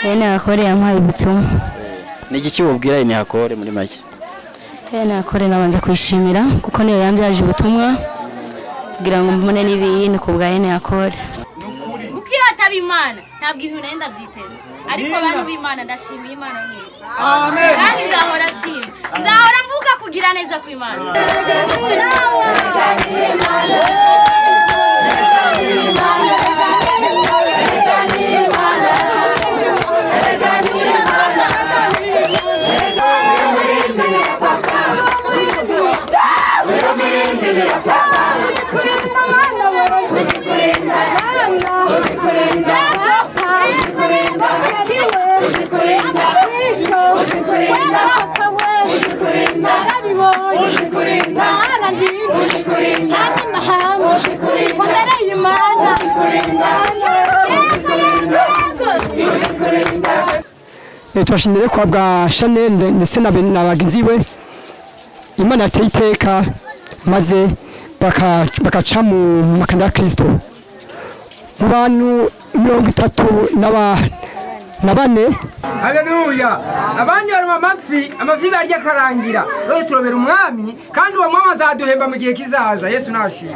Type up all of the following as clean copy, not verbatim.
Hakore yampaye ubutumwa. Ni iki ubwira ini Hakore muri make? Hakore nabanza kwishimira kuko niyo yambyaje ubutumwa kugira ngo mbone n'ibintu ku bwa Hakore. Kuko ataba Imana ntabwo ibintu nenda byiteze. Ariko abantu b'Imana ndashimiye Imana mwe. Amen. Kandi nzahora shima. Nzahora mvuga kugira neza ku Imana. Twashimire kwa bwa Chanel ndetse na bagenzi we Imana yateye iteka maze bakaca mu makanda ya Kristo mu bantu 34. Haleluya. Abandi bari amafi barya karangira. Rero turobera umwami kandi uwo mwami azaduhemba mu gihe kizaza. Yesu nashimye.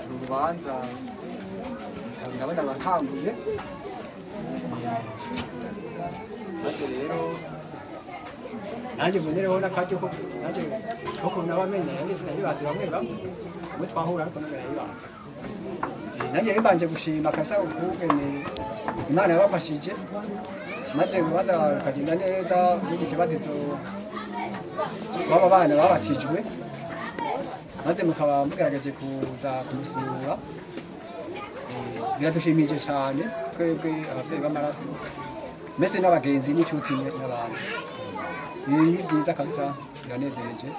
urubanza ndabona batanguye maze rero nanjye mbonereho n'akaryo ko nanjye ko nabamenye nanjye sinabibaze bamwe bamwe umwe twahura ariko none nabibaze nanjye bibanje gushima kabisa ukugene Imana yabafashije maze urubanza rukagenda neza n'ikibatizo baba bana babatijwe maze mukaba mugaragaje kuza kumusura biradushimije cyane twebwe abavyeyi b'amaraso mese n'abagenzi n'inshuti n'abandi ni byiza kabisa biranezereje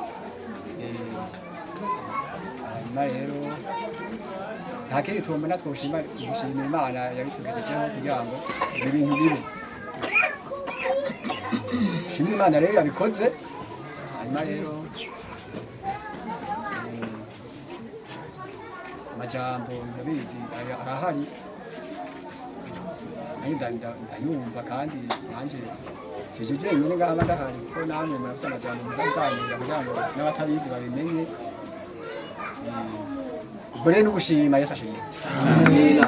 hanyuma rero nta kindi tumbona twoshimira Imana yabitugejejeho kugira ngo ibintu bibe shimira Imana rero yabikoze hanyuma rero amajambo ndabizi arahari ndayumva kandi nanjye sije jenyine ngaba ndahari ko namwe murafise amajambo muzaganira kugira ngo n'abatabizi babimenye ubwo rero n'ugushima Yesu ashimwe Amina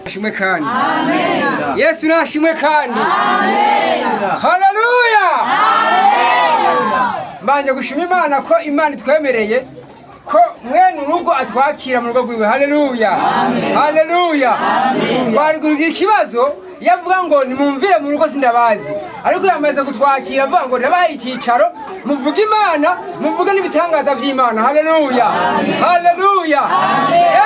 ashimwe kandi Amen Yesu nashimwe kandi Amen Haleluya Amen Mbanje gushima Imana ko Imana itwemereye ko mwene urugo atwakira mu rugo rwiwe. Haleluya, haleluya. Twarigurira ikibazo yavuga ngo nimumvire mu rugo sindabazi, ariko yamaze kutwakira avuga ngo ndabahaye icyicaro, muvuge Imana, muvuge n'ibitangaza by'Imana. Haleluya, haleluya.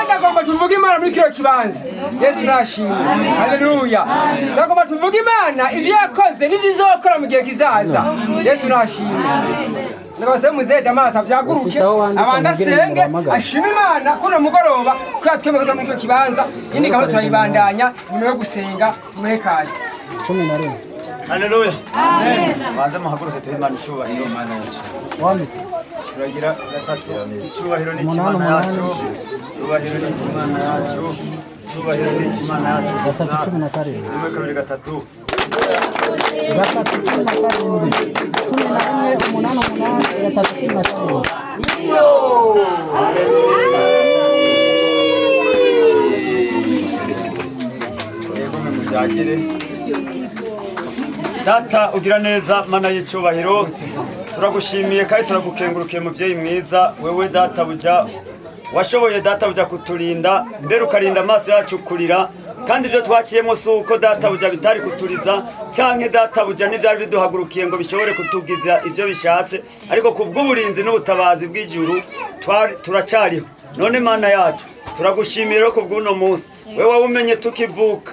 Ndagomba tuvuge Imana muri kino kibanza. Yesu nashimwe. Haleluya. Ndagomba tuvuge Imana ibyo yakoze n'ibizokora mu gihe kizaza. Yesu nashimwe. Nabase muzeda amaso avyaguruke abanda senge ashima Imana kuno mugoroba kuri twemeza muri kino kibanza. Indi gahunda turayibandanya nyuma yo gusenga tumuhe kazi. 11. Haleluya. Amen. Banza muhaguruke tuhe Imana icyubahiro. Imana yacu. Wanditse. Turagira gatatu. Icyubahiro ni Imana yacu. Icyubahiro ni Imana yacu. Icyubahiro ni Imana yacu. Gatatu 17. Rimwe kabiri gatatu. Gatatu 17. 11 8 gatatu 17. Yego mujagire. Data ugira neza Mana y'icubahiro, turagushimiye kandi turagukengurukiye muvyeyi mwiza. Wewe data buja washoboye data buja kuturinda, mbere ukarinda amaso yacu kurira, kandi ibyo twakiyemo si uko data buja bitari kuturiza canke data buja n'ivyari biduhagurukiye ngo bishobore kutugiza ibyo bishatse, ariko kubw'uburinzi n'ubutabazi bw'ijuru turacariho. None Mana yacu turagushimira ko kubw'uno munsi wewe umenye tukivuka,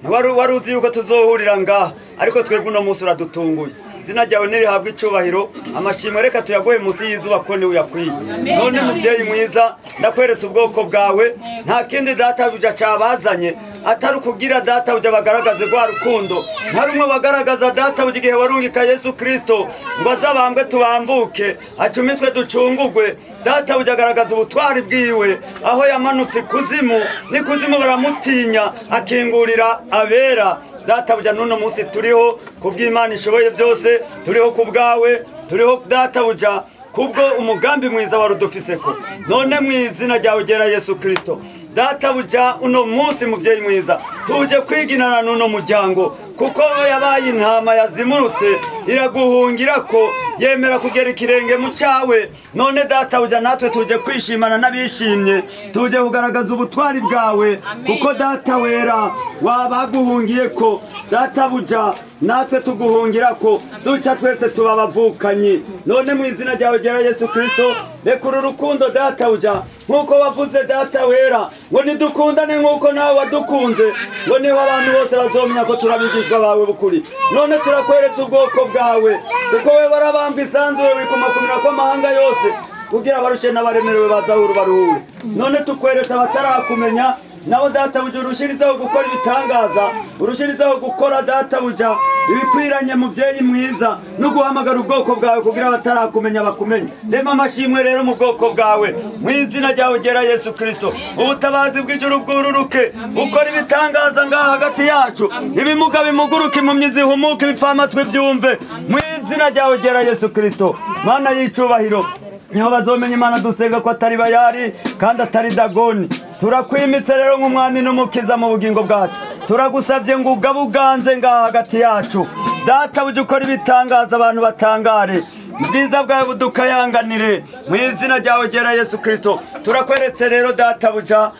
wari uzi yuko tuzohurira ngaha, ariko twebwe uno munsi uradutunguye. Izina ryawe nirihabwa icubahiro, amashimwe reka tuyagoye munsi y'izuba ko ni uyakwiye. None muvyeyi mwiza ndakweretse ubwoko bwawe, nta kindi data buja cabazanye atari ukugira data buja bagaragaze rwa rukundo. Nta rumwe bagaragaza data buja igihe warungika Yesu Kristo ngo azabambwe tubambuke, acumitwe ducungurwe. Data buja agaragaza ubutwari bwiwe, aho yamanutse ikuzimu, n'ikuzimu baramutinya akingurira abera. Data buja nuno munsi turiho kubw'Imana ishoboye byose, turiho kubwawe, turiho data buja kubwo umugambi mwiza warudufiseko. None mwizina ryawe gera Yesu Kristo, data buja uno munsi muvyeyi mwiza tuje kwiginana nuno muryango, kuko yabaye intama yazimurutse iraguhungirako, yemera kugera ikirenge mu cawe. None data buja natwe tuje kwishimana n'abishimye, tuje kugaragaza ubutwari bwawe, kuko data wera wabaguhungiyeko. Data buja natwe tuguhungirako, duca twese tuba bavukanyi. None mu izina ryawe gera Yesu Kristo, rekura urukundo data buja, nkuko wavuze data wera ngo nidukundane nkuko nawe wadukunze, ngo niho abantu bose bazomenya ko turabigishwa bawe bukuri. None turakweretse ubwoko bwawe, kuko we warabambwe isanzure wikumakumira ko amahanga yose, kugira abarushe n'abaremerewe bazahura baruhure. None tukweretse abatarakumenya nabo data buja urushirizaho gukora ibitangaza, urushirizaho gukora data buja ibikwiranye muvyeyi mwiza, no guhamagara ubwoko bwawe kugira abatarakumenya bakumenye. Rema amashimwe rero mu bwoko bwawe, mu izina ryawe gera Yesu Kristo, ubutabazi bw'ijuru bwururuke, ukora ibitangaza ngaha hagati yacu, ibimuga bimuguruke, impumyi zihumuke, ibipfamatwi byumve, mu izina ryawe gera Yesu Kristo. Mana y'icubahiro, niho bazomenya Imana dusenga ko atari Bayali kandi atari Dagoni. Turakwimitse rero nk'umwami n'umukiza mu bugingo bwacu, turagusavye ngo ugabuganze ngaha hagati yacu. Data buja ukora ibitangaza abantu batangare, ubwiza bwawe budukayanganire, mu izina ryawe gera Yesu Kristo. Turakweretse rero data buja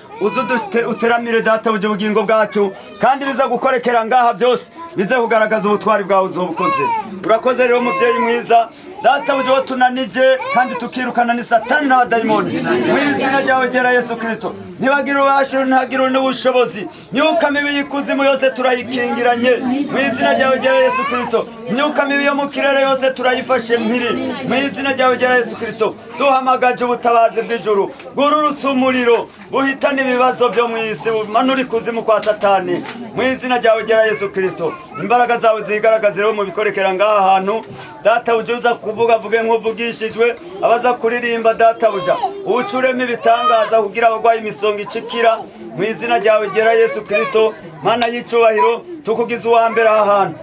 uteramire data buja ubugingo bwacu, kandi biza gukorekera ngaha byose bize kugaragaza ubutwari bwawe uzobukoze. Urakoze rero muvyeyi mwiza, data buja watunanije kandi tukirukana ni satani n'abadayimoni, mu izina ryawe gera Yesu Kristo. Ntibagira ububasha ntagira n'ubushobozi, myuka mibi y'ikuzimu yose turayikingiranye, mu izina ryawe gera Yesu Kristo. Myuka mibi yo mu kirere yose turayifashe mpiri, mu izina ryawe gera Yesu Kristo. Duhamagaje ubutabazi bw'ijuru bwururutse umuriro, buhitana ibibazo byo mu isi, bumanura ikuzimu kwa satani, mu izina ryawe gera Yesu Kristo. Imbaraga zawe zigaragaze rero mu bikorekera ngaha hantu. Data buja uza kuvuga vuge nk'uvugishijwe, abaza kuririmba data buja ucuremo ibitangaza kugira abagwaye imisonga icikira, mu izina ryawe gera Yesu Kristo. Mana y'icubahiro, tukugize uwa mbere aha hantu,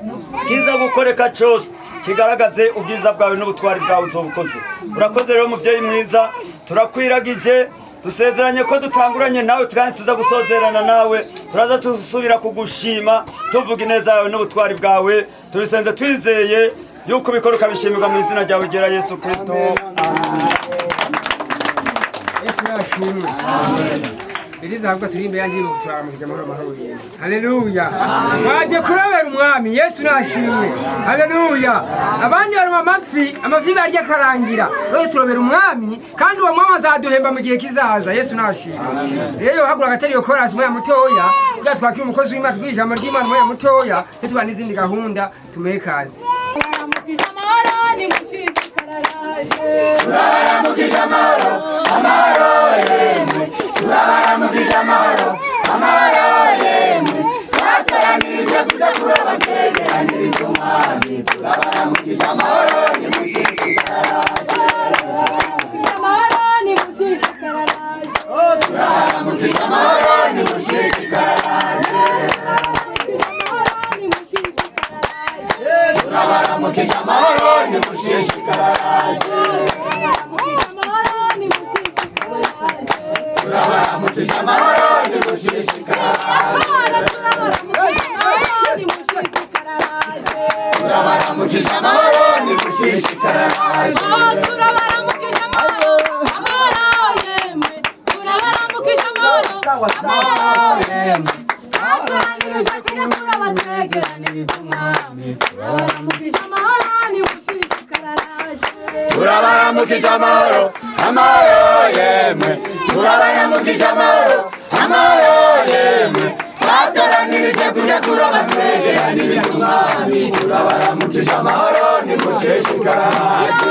kiza gukoreka cyose kigaragaze ubwiza bwawe n'ubutwari bwawe uzobukoze. Urakoze rero muvyeyi mwiza, turakwiragije, dusezeranye ko dutanguranye nawe kandi tuza gusozerana nawe. Turaza tusubira kugushima tuvuga ineza yawe n'ubutwari bwawe, tubisenze twizeye yuko bikora ukabishimirwa mu izina ryawe gera Yesu Kristo. Amen. nashimwe. Biriza ahubwo turi imbere yanjye guturamukije amahoro mahoro yene. Haleluya. Waje kurabera umwami Yesu nashimwe. Haleluya. Abandi bari amafi barya karangira. Rero turabera umwami kandi uwo mwami azaduhemba mu gihe kizaza. Yesu nashimwe. Rero hagura gatari yo chorus moya mutoya. Kugira twakira umukozi w'Imana twijambo ry'Imana moya mutoya. Tuba n'izindi gahunda tumeye kazi. Turabaramukije amahoro yemwe turabaramukije amahoro yemwe twataranirije kuja kuroba twegeraniriza umwami turabaramukije amahoro nimushishikaraje turabaramukije amahoro nimushishikaraje turabaramukije amahoro nimushishikaraje turabaramukije amahoro nimushishikaraje turabaramukije amahoro nimushishikaraje turabaramukije amahoro yemwe turabaramukije amahoro yemwe turabaramukije amahoro yemwe turabaramukije amahoro yemwe twatoranirije kuja kuroba twegeraniriza umwami turabaramukije amahoro nimushishikaraje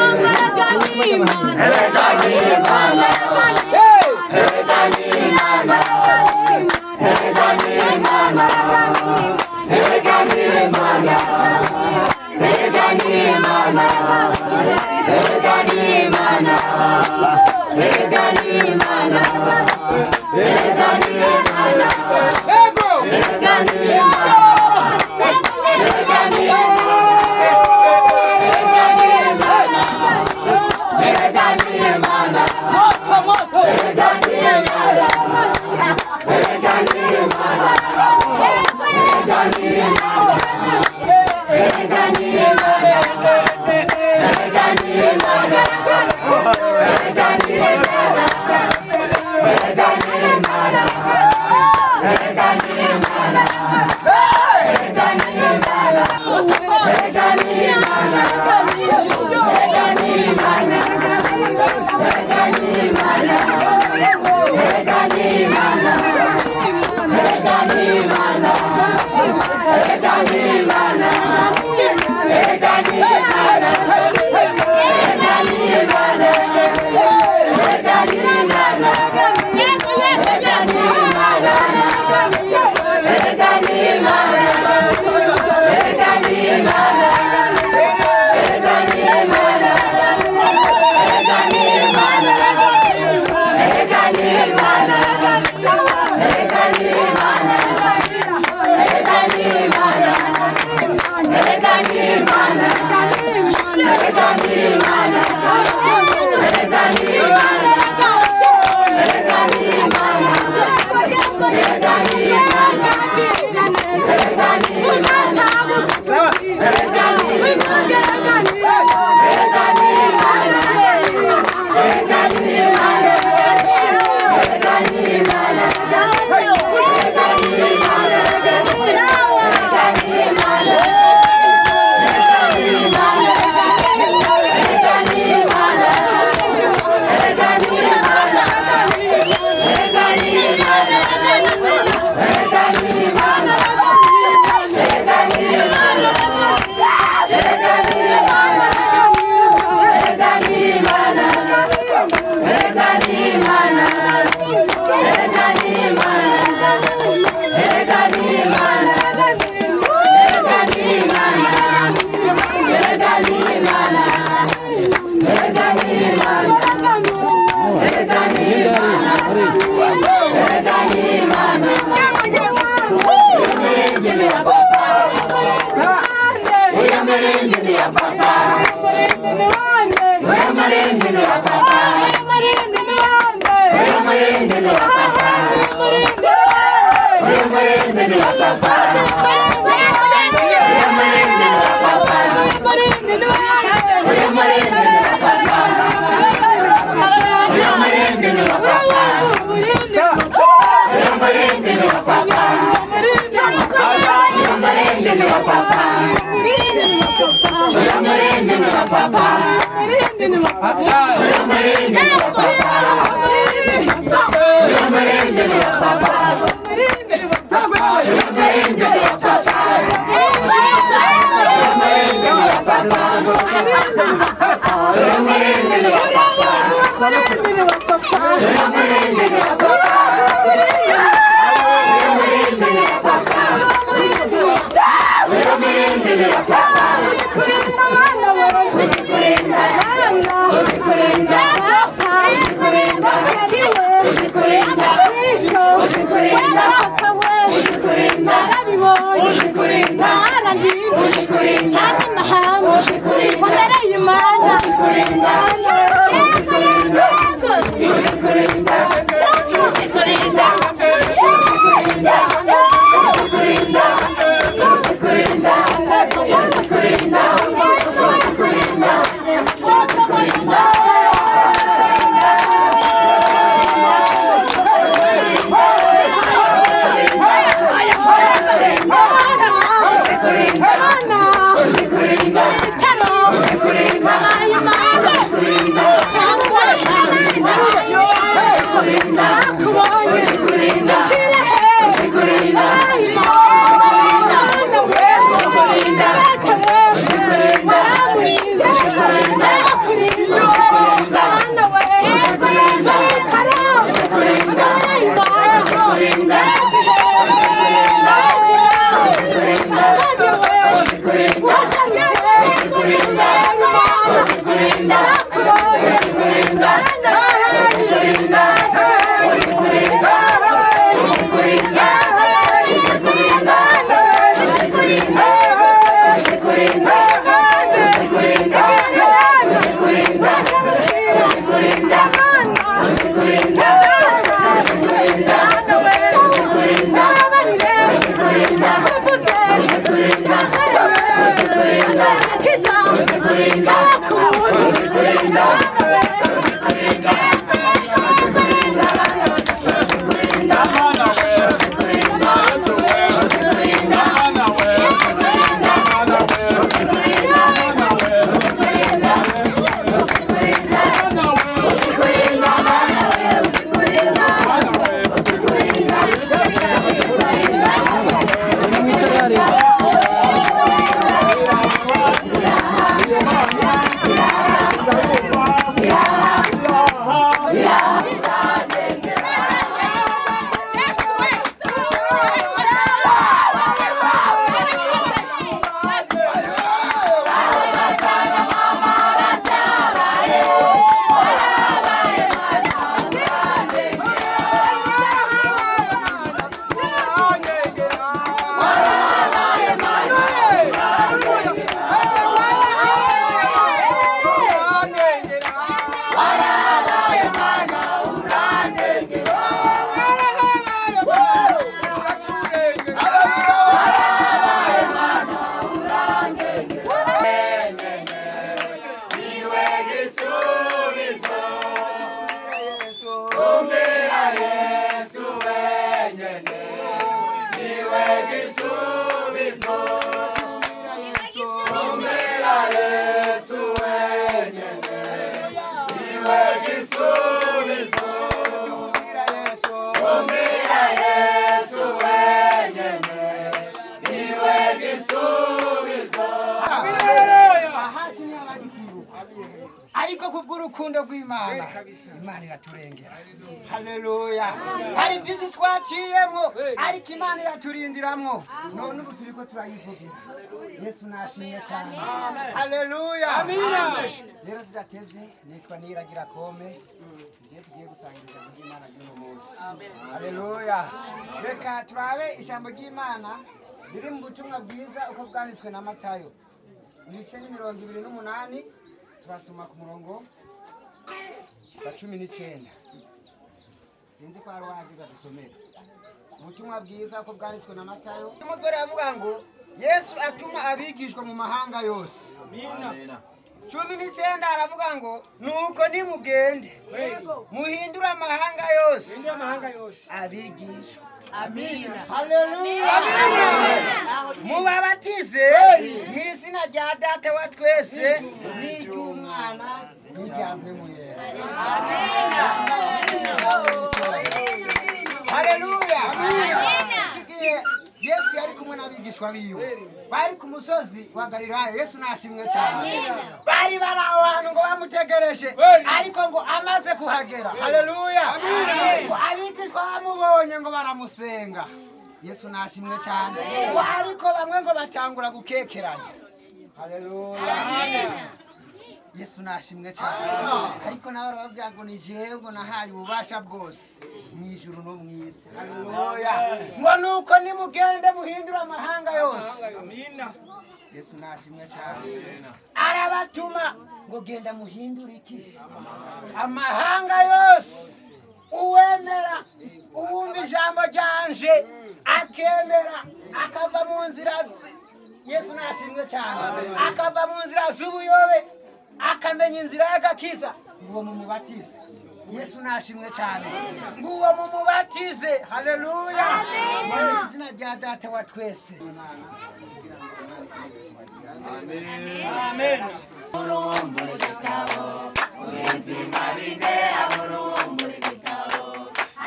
Papa. ariko kubw'urukundo rw'Imana Imana iraturengera. Haleluya. Hari byinshi twaciyemo ariko Imana iraturindiramwo none ubu turiko turayivugira. Yesu nashimye cyane. Haleluya. Amina. Rero tudatevye nitwa Niragira Kome je tugiye gusangiza Imana y'uno munsi. Haleluya. Reka turabe ijambo ry'Imana riri mu butumwa bwiza uko bwanditswe na Matayo. Ibice 28 turasoma ku murongo wa 19. Sinzi ko arwagiza dusomera. Ubutumwa bwiza uko bwanditswe na Matayo. Umugore avuga ngo Yesu atuma abigishwa mu mahanga yose. Amina. 19 aravuga ngo nuko nimugende muhindura amahanga yose abigishwa. Amina. Haleluya. Amina. Mubabatize mu izina rya Data wa twese n'iry'Umwana n'irya Mpwemu Yera. Amina. Haleluya. Amina. Yesu yari kumwe n'abigishwa biwe bari ku musozi wa Galilaya. Yesu nashimwe cyane. Bari bari aho hantu ngo bamutegereje, ariko ngo amaze kuhagera. Haleluya. Ngo abigishwa bamubonye ngo baramusenga. Yesu nashimwe cyane. Ariko bamwe ngo batangura gukekeranya. Haleluya. Yesu nashimwe cyane. Ariko nawe arababwira ngo ni jewe ngo nahaye ububasha bwose mu ijuru no mu isi. Haleluya. Ngo nuko nimugende muhindura amahanga yose. Amina. Yesu nashimwe cyane. Arabatuma ngo genda muhindura iki? Amahanga yose. Uwemera uwumva ijambo ryanje akemera akava mu nzira. Yesu nashimwe cyane. Akava mu nzira z'ubuyobe akamenya inzira y'agakiza, ngo mumubatize. Yesu nashimwe cyane. Ngo mumubatize. Haleluya. Mu izina rya Data wa twese. Amen. Amen.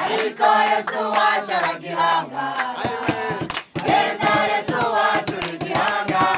Ariko Yesu wacu aragihanga. Yesu wacu aragihanga.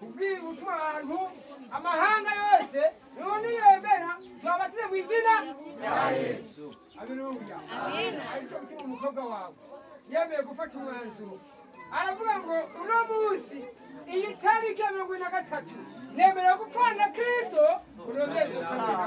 Ubwira utwantu amahanga yose none yemera twabatize mu izina rya Yesu. Haleluya. Amina. Ariko cyuma umukobwa wawe yemeye gufata umwanzuro, aravuga ngo uno munsi iyi tariki ya 23 nemera gupfana Kristo urongeze ukagera.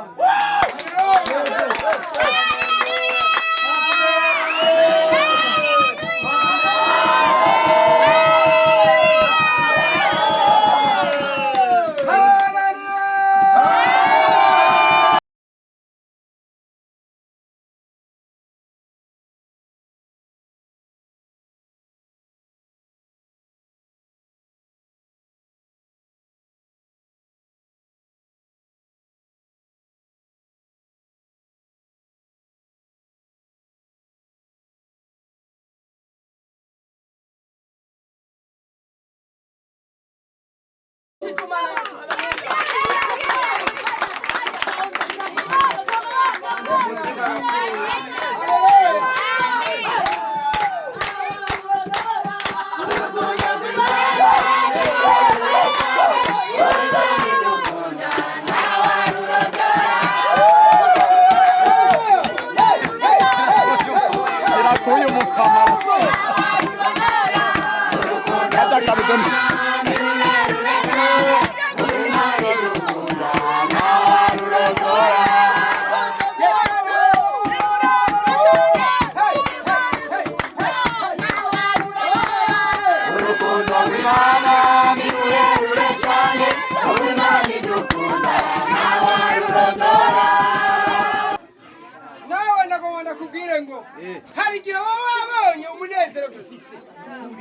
Hari igihe waba wabonye umunezero dufise,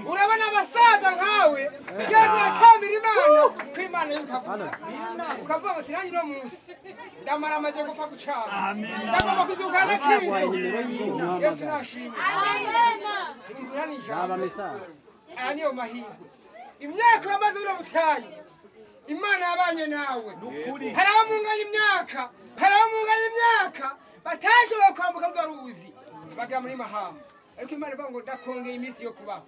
urabona abasaza nkawe yakamira Imana ko Imana y'ukavuga ukavuga ngo sinanyi no munsi ndamara amaje gupfa gucana ndagomba kuzukana Kristo. Yesu nashimye. Amen. Tuguranije aniyo mahirwe imyaka yamaze uri butayi Imana yabanye nawe. Hari abamunganya imyaka, hari abamunganya imyaka batashobora kwambuka rwa ruzi baga muri mahamba, ariko Imana ivuga ngo ndakongeye iminsi yo kubaho.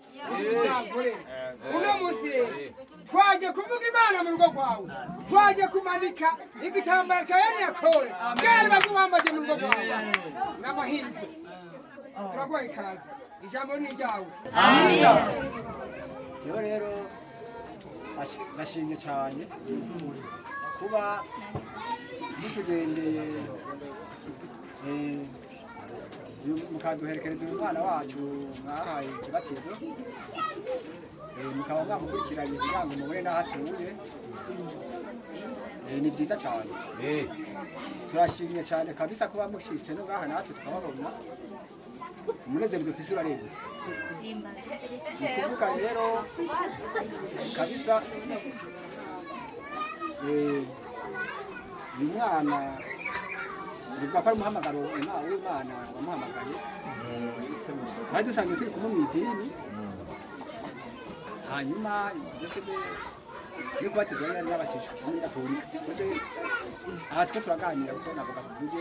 Uno munsi rero twaje kuvuga Imana mu rugo rwawe, twaje kumanika igitambara cya Yakore bwari bagubambaje mu rugo rwawe n'amahirwe turaguha ikaze ijambo ni iryawe jewe rero ndashimye cyane kuba mutugendeye mukaduherekereza umwana wacu mwahaye ikibatizo mukaba mwamukurikiranye kugira ngo mubone n'aho atuye ni byiza cyane turashimye cyane kabisa kuba mushitse no ngaha natwe tukababona umunezero dufise urarenze ni kuvuga rero kabisa uyu mwana bivuga ko ari umuhamagaro w'Imana wamuhamagaye twari dusanzwe turi kumwe mu idini hanyuma ndetse no kubatizwa n'abatishwe muri Gatolika aha twe turaganira kuko navuga kuvuge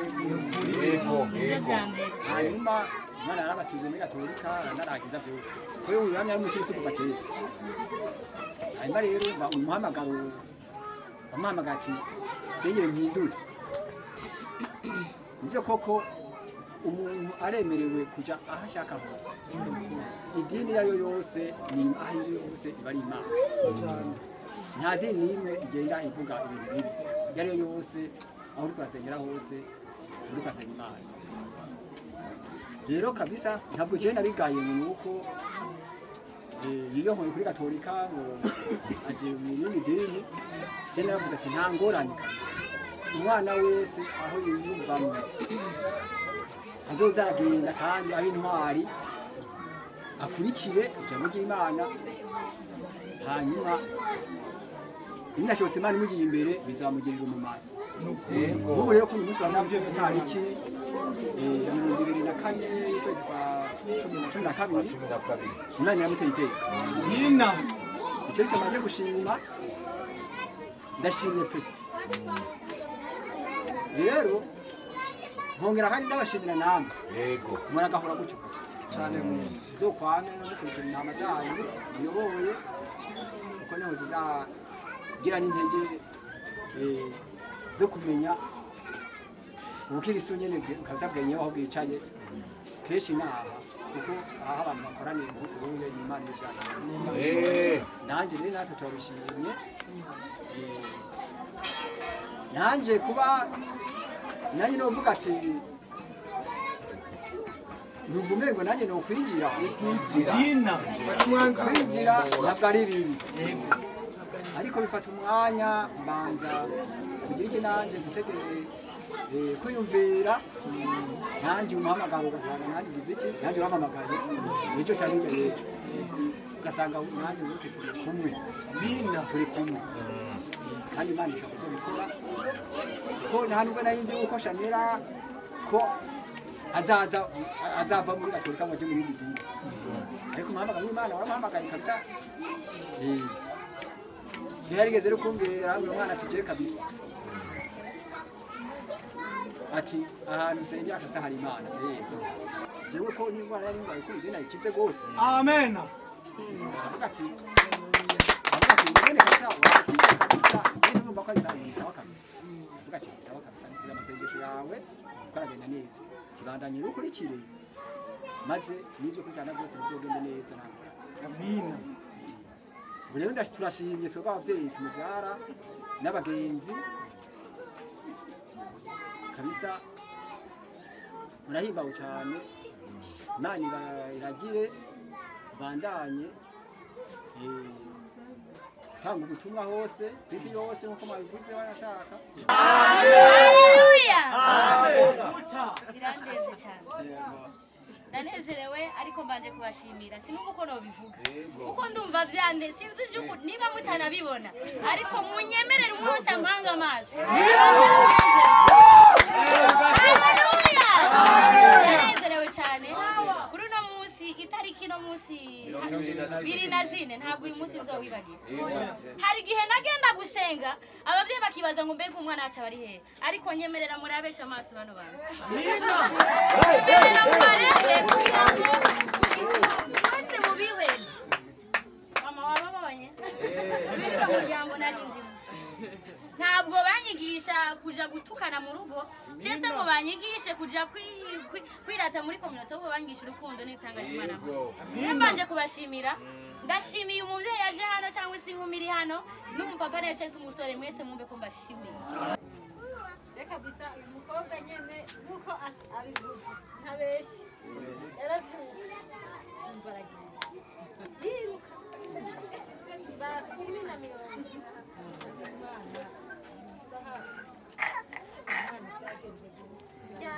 hanyuma umwana yarabatijwe muri Gatolika naragiza byose kwe uyu yari umukirisi kuva kera hanyuma rero umuhamagaro wamuhamagaye ati cyengere mpindure ibyo koko umuntu aremerewe kuja aho ashaka hose idini yayo yose ni aho yose iba ari Imana nta dini n'imwe igenda ivuga ibintu bibi yariyo yose aho uri kurasengera hose uri kurasengera Imana rero kabisa ntabwo je nabigaye mu uko iyo nkoye kuri Gatolika ngo aje mu yindi dini je naravuga ati nta ngorane kabisa umwana wese aho yiyumvamo azozaragenda kandi aho intwari akurikire ijambo ry'Imana hanyuma ninashotse Imana imugiye imbere bizamugirira umumaro ubu rero ko umunsi wa nabyo tariki 2024 y'ukwezi kwa 12 Imana yamuteye iteka icyo cyamaze gushima ndashimye pe rero nkongera kandi ndabashimira namwe yego muragahora gutyo cyane zo kwame no gukurikira inama zanyu muyoboye uko niho zizagira n'intege zo kumenya ubukirisu nyene ukazabwenye aho bwicaye keshi naha kuko aha abantu bakoraniye ubuye Imana y'cyane nanje rero natwe turabishimye nanje kuba nanjye novuga ati numva ngo nanjye no kwinjira ntabwo ari bibi ariko bifata umwanya mbanza kugira iki nanjye gutegere kwiyumvira nanjye umuhamagaro ugasanga nanjye ngize iki nanjye urampamagaye nicyo cyane njye rero ugasanga nanjye bose turi kumwe turi kumwe kandi Imana ishobora kubikora ko nta nubwo nayinzi uko Shamira ko azava muri Gatolika ngo aje muri indi dini ariko umuhamagaro w'Imana waramuhamagaye kabisa yarigeze rero kumbwira uyu mwana ati je kabisa ati ahantu usengera kabisa hari Imana jewe ko n'indwara yari indwara ikunze nayikize gose amen ati nene kabisa wakize kabisa nene numva ko ari sawa kabisa vuga ati sawa kabisa ngize amasengesho yawe ukaragenda neza kibandanye rukurikire maze nivyo kujana byose bizogende neza namwe amina rero turashimye twebwe abavyeyi tumuvyara n'abagenzi kabisa murahimbawe cyane Imana iragire bandanye tanga ubutumwa hose kwisi yose nkuko mwabivuze barashaka haleluya birandeze cyane ndanezerewe ariko mbanje kubashimira sinumva uko nobivuga kuko ndumva byande sinzi niba mutanabibona ariko munyemerera umwe wese ampanga amaso haleluya ndanezerewe cyane kuri uno munsi itariki no munsi 24 ntabwo uyu munsi nzowibagira hari igihe nagenda gusenga abavyeyi bakibaza ngo mbega umwana aca bari he ariko nyemerera murabesha amaso bano bantu mwese ntabwo banyigisha kuja gutukana mu rugo cyese ngo banyigishe kuja kwirata muri community bo banyigisha urukundo n'itangazimana mbanje kubashimira ndashimiye umuvyeyi yaje hano cyangwa se inkumi iri hano n'umupapa necese umusore mwese mumve ko mbashimiye kabisa umukobwa nyene nuko abivuze ntabeshi yaravyumva yiruka saa 10:00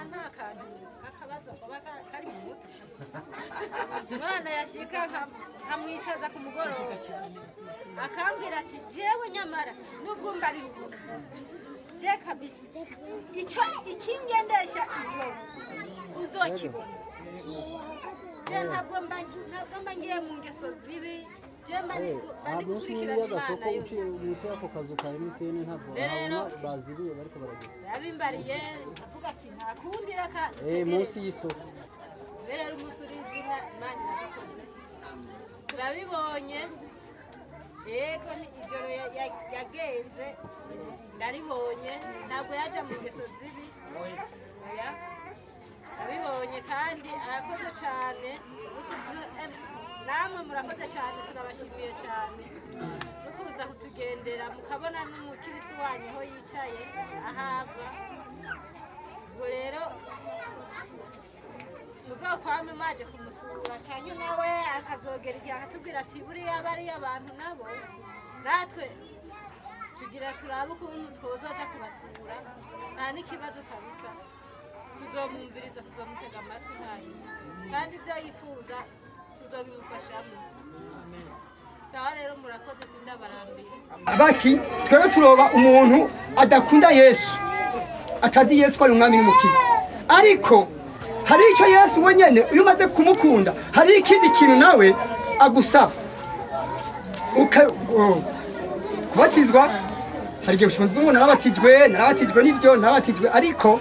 nta kantu akabazo kuba kari mu mutwe umwana yashika nkamwicaza ku mugoroba akambwira ati jewe nyamara nubwo mbari ruvuga je kabisa icyo ikingendesha ijoro uzokibona je ntabwo mbangiye mu ngeso zibi je mbari gukurikira agasoko uciye ako kazu ka MTN ntabwo abona baziriye bariko baragira yabimbariye avuga ati nta kundi raka munsi y'isoko rero umusurizina mani nakoze turabibonye yego ni ijoro yagenze ndaribonye ntabwo yaje mu ngeso zibi oya nabibonye kandi arakoze cyane namwe murakoze cyane turabashimiye cyane mukuza kutugendera mukabona n'umukirisi wanyu aho yicaye ahava ubwo rero muzokwame maje kumusura cyane nawe akazogera igihe akatubwira ati buriya bariya abantu nabo natwe tugira turabe ukuntu twozoja kubasura nta n'ikibazo kabisa tuzomwumviriza tuzomutega amatwi ntayo kandi ibyo yifuza tuzobimufashamo sawa rero murakoze sindabarambira baki twebwe turoba umuntu adakunda Yesu atazi Yesu ko ari umwami n'umukiza ariko hari icyo Yesu wenyene iyo umaze kumukunda hari ikindi kintu nawe agusaba kubatizwa hari igihe ushobora kuvuga narabatijwe n'ivyo narabatijwe ariko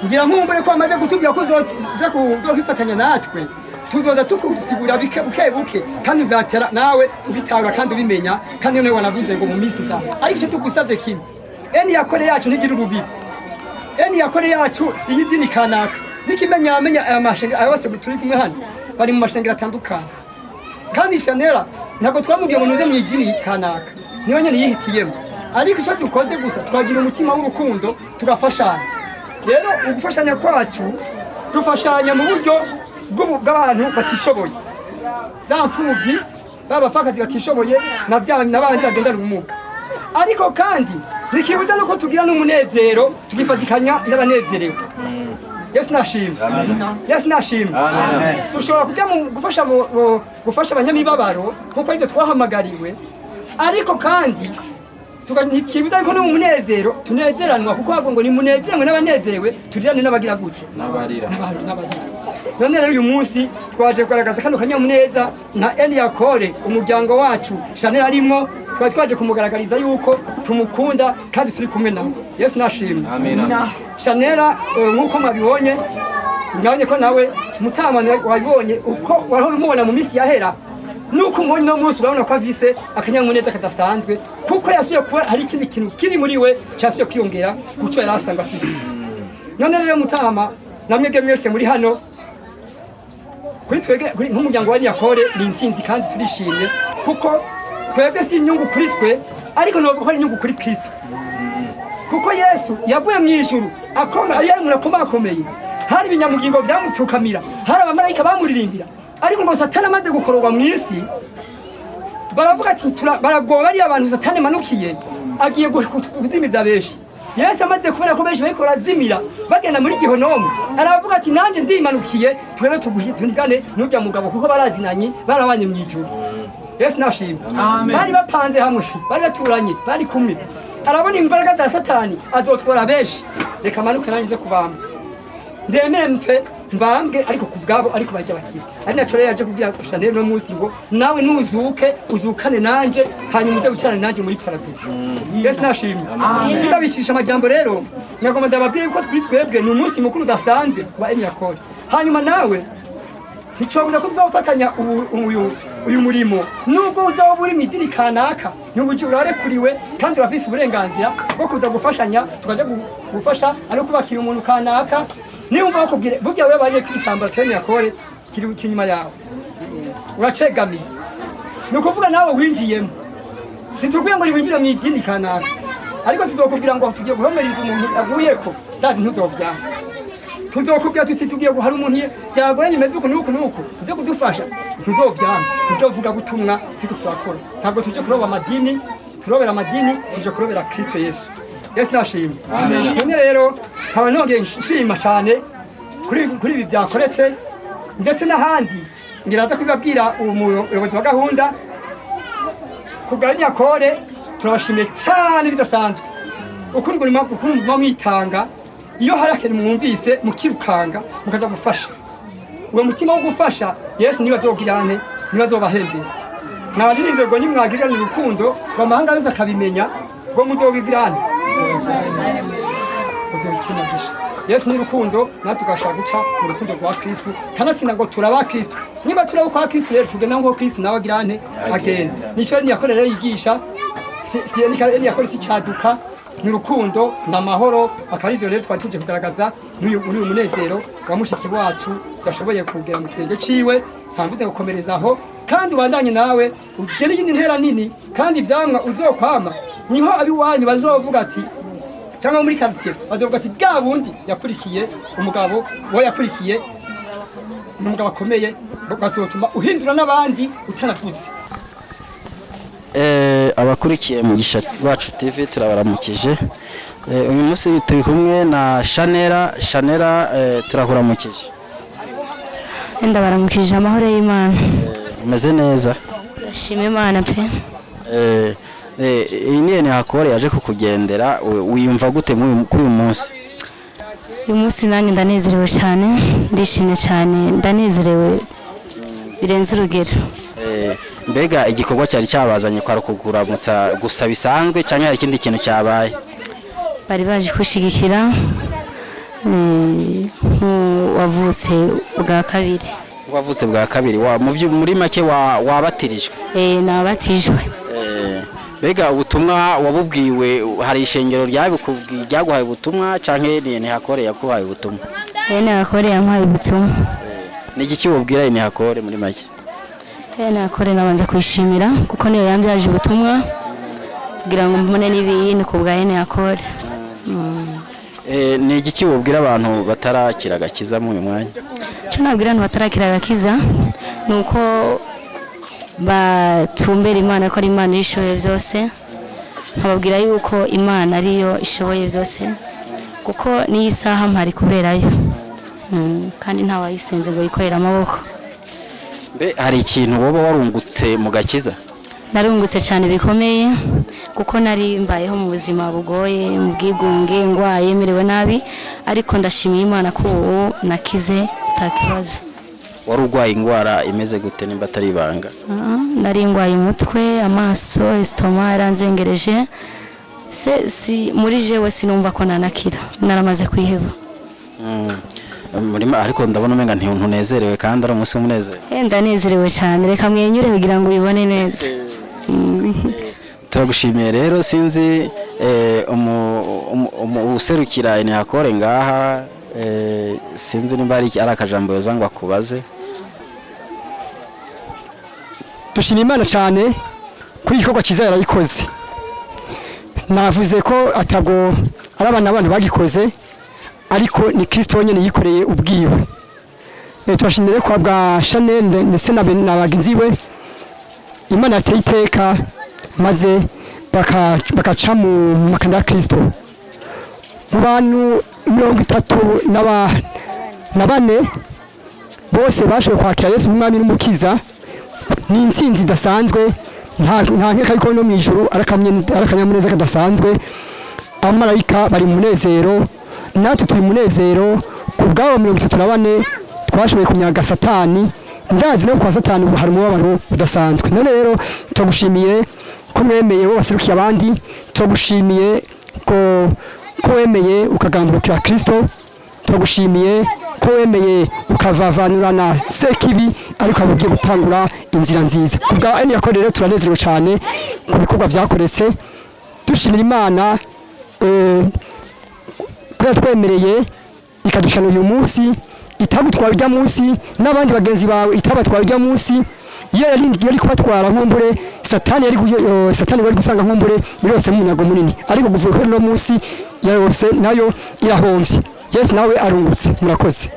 ngira nkumbure ko amaze kutubwira ko uzokwifatanya natwe tuzoza tukusigura buke buke kandi uzatera nawe ubitanga kandi ubimenya kandi niwe wanavuze ngo mu minsi nza ariko icyo tugusabye kimwe eni yakore yacu ntigira urubibi eni yakore yacu si idini kanaka nikimenya aya mashengero aya bose turi kumwe hano bari mu mashengero atandukanye kandi Shanera ntabwo twamubwiye ngo nuze mu idini kanaka niwe nyene yihitiyemo ariko icyo dukoze gusa twagira umutima w'urukundo tugafashanya rero ugufashanya kwacu dufashanya mu buryo bw'abantu batishoboye za mfubyi b'abapfakazi batishoboye n'abandi bagendana ubumuga ariko kandi ntikibuza nuko tugira n'umunezero tugifatikanya n'abanezerewe Yesu nashimwe Yesu nashimwe dushobora kujya mu gufasha abanyamibabaro nkuko ibyo twahamagariwe ariko kandi tukibuza ariko no mu munezero tunezeranwa kuko bavuga ngo ni munezerwe n'abanezerewe turirane n'abagira gute n'abarira none rero uyu munsi twaje kugaragaza kano kanyamuneza nka Eliakore umuryango wacu Shanera arimo twaje kumugaragariza yuko tumukunda kandi turi kumwe nawe Yesu nashimwe amina Shanera nkuko mwabibonye ngabonye ko nawe mutamana wabibonye uko wahora umubona mu minsi yahera nuko umbonye no munsi urabona ko avise akanyamuneza kadasanzwe kuko yasuye kuba hari ikindi kintu kiri muri we cyasuye kwiyongera kucyo yari asanga afise none rero mutama namwege mwese muri hano kuri twege nk'umuryango wa Eliakore ni intsinzi kandi turishimye kuko twebwe si inyungu kuri twe ariko nubwo ko ari inyungu kuri Kristo kuko Yesu yavuye mu ijuru akomeye hari ibinyamugingo byamupfukamira hari abamarayika bamuririmbira ariko ngo Satani amaze gukororwa mu isi baravuga ati baragoba ari abantu Satani manukiye agiye kuzimiza benshi Yesu amaze kubera ko benshi bariko barazimira bagenda muri gihonomo aravuga ati nanje ndimanukiye twere tuguhitungane n'ujya mugabo kuko barazinanye barabanye mu ijuru Yesu nashimwe bari bapanze hamwe bari baturanye bari kumwe arabona imbaraga za Satani azotwara benshi reka manuke nanize kubamba ndemere mfe mbambwe ariko kubgabo ariko bajya bakira ari naco rero yaje kubwira Shanera no munsi ngo nawe nuzuke uzukane nanje hanyuma uje gucarana nanje muri paradiso Yesu nashimwe sindabicisha amajambo rero nyagoma ndababwira ko kuri twebwe ni umunsi mukuru udasanzwe wa Eliakore hanyuma nawe nicobura ko tuzofatanya uyu uyu murimo nubwo uzaba uri mu idini kanaka n'uburyo urarekuriwe kandi urafise uburenganzira bwo kuza gufashanya tukaja gufasha ari kubakira umuntu kanaka niba bakubwire burya wewe baje kwitambara cyane yakore kiri kinyuma yawe uracegamiye nukuvuga nawe winjiyemo situkuye ngo winjire mu idini kanaka ariko tuzokubwira ngo tugiye guhomeriza umuntu aguyeko ndazi ntuzovyanga tuzokubwira tuti tugiye guhara umuntu byagoranye imeze uko nuko uze kudufasha tuzovyanga ibyo vuga gutumwa tiko turakora ntabwo tuje kuroba amadini turobera amadini tuje kurobera Kristo Yesu nashimye amen none rero haba nongeye nshima cyane kuri ibi byakoretse ndetse n'ahandi ngiraza kubibabwira umuyobozi wa gahunda kuganya kore turabashimiye cyane bidasanzwe ukuri mwitanga iyo hari akintu mwumvise mukirukanga mukaza gufasha uwo mutima wo gufasha Yesu niba azogirane niba azobahembera nabaririnze ngo nimwagirana urukundo bamahanga yose akabimenya ngo muzobigirane Yesu ni rukundo natugashaka guca mu rukundo rwa Kristo kanatsinda ngo turaba Kristo niba turaba kwa Kristo rero tugenda ngo Kristo nawe agirane agenda nico ni yakorera yigisha si yakora si cyaduka ni rukundo ndamahoro akarizyo rero twari tuje kugaragaza n'uyu munezero wa mushiki wacu gashoboye kugera mu kirenge ciwe ntamvuze gukomerezaho kandi ubandanye nawe ugere yindi ntera nini kandi ivyamwa uzokwama niho abiwanyu bazovuga ati cyangwa muri quartier bazovuga ati bwa bundi yakurikiye umugabo wo yakurikiye umugabo akomeye bazotuma uhindura n'abandi utanavuze. Abakurikiye Mugisha wacu TV turabaramukije. Uyu munsi turi kumwe na Shanera turakuramukije. Ndabaramukije amahoro y'Imana. Umeze neza? Ndashima Imana pe. Iyi ni hakore yaje kukugendera wiyumva gute kuri uyu munsi? Uyu munsi nanjye ndanezerewe cyane, ndishimye cyane, ndanezerewe birenze urugero. Mbega igikorwa cyari cyabazanye kwa kukuramutsa gusa bisanzwe cyangwa hari ikindi kintu cyabaye? Bari baje kushigikira wavutse bwa kabiri. Wavutse bwa kabiri muri make wabatirijwe? Nabatijwe. Mbega ubutumwa wabubwiwe hari ishengero ryaguhaye ubutumwa canke ni hakore yakuhaye ubutumwa? Ni hakore yampaye ubutumwa. Ni igiki wabwira ni hakore muri make? Ni hakore nabanza kwishimira kuko niyo yambyaje ubutumwa kugira ngo mbone n'ibintu kubwa ni hakore. Ni igiki wabwira abantu batarakira agakiza mu mwanya? Cyo nabwira abantu batarakira agakiza nuko batumbera Imana ko ari Imana ishoboye byose, nkababwira yuko Imana ariyo ishoboye byose kuko ni isaha mpari kuberayo kandi nta wayisenze ngo yikorera amaboko. Mbe hari ikintu woba warungutse mu gakiza? Narungutse cyane bikomeye kuko nari mbayeho mu buzima bugoye, mu bwigunge, ngwaye, merewe nabi, ariko ndashimiye Imana ko ubu nakize takibazo. Wari urwaye indwara imeze gute nimba atari ibanga? Nari ngwaye umutwe, amaso, estoma yaranzengereje, si muri jewe sinumva ko nanakira, naramaze kwiheba. Murima ariko ndabona umenga ntunezerewe kandi ari umunsi w'umunezero. Ndanezerewe cyane, reka mwenyure kugira ngo ubibone neza. Turagushimiye rero sinzi userukira ni hakore ngaha sinzi nimba ari akajambo yozangwa kubaze. Dushima Imana cyane kuri igikorwa cyiza yarayikoze. Navuze ko atago ari abantu bagikoze ariko ni Kristo wenyine yikoreye ubwiwe. Turashimire kwa bwa Chanel ndetse n'abagenzi we Imana yateye iteka maze bakaca mu makanda ya Kristo. Mu bantu 34 bose bashoboye kwakira Yesu nk'umwami n'umukiza. Ni insinzi idasanzwe nta nkeka ariko no mu ijuru arakanyamuneza kadasanzwe. Abamarayika bari munezero, natwe turi munezero kubwabo 34 twashoboye kunyaga Satani. Ndazi no kwa Satani ubu hari umubabaro udasanzwe. None rero turagushimiye ko mwemeye wo baserukiye abandi, turagushimiye ko wemeye ukagambukira Kristo, turagushimiye ko wemeye ukavavanura na sekibi ariko abugiye gutangura inzira nziza kubwa eni yako rero turanezerewe cyane ku bikorwa byakoretse dushimira Imana ko twemereye ikadushana uyu munsi itagutwara ujya munsi n'abandi bagenzi bawe itabatwara ujya munsi iyo yari kubatwara nkumbure satani wari gusanga nkumbure yose mu munyago munini ariko kuvuga ko no munsi yose nayo irahomvye Yesu nawe arungutse murakoze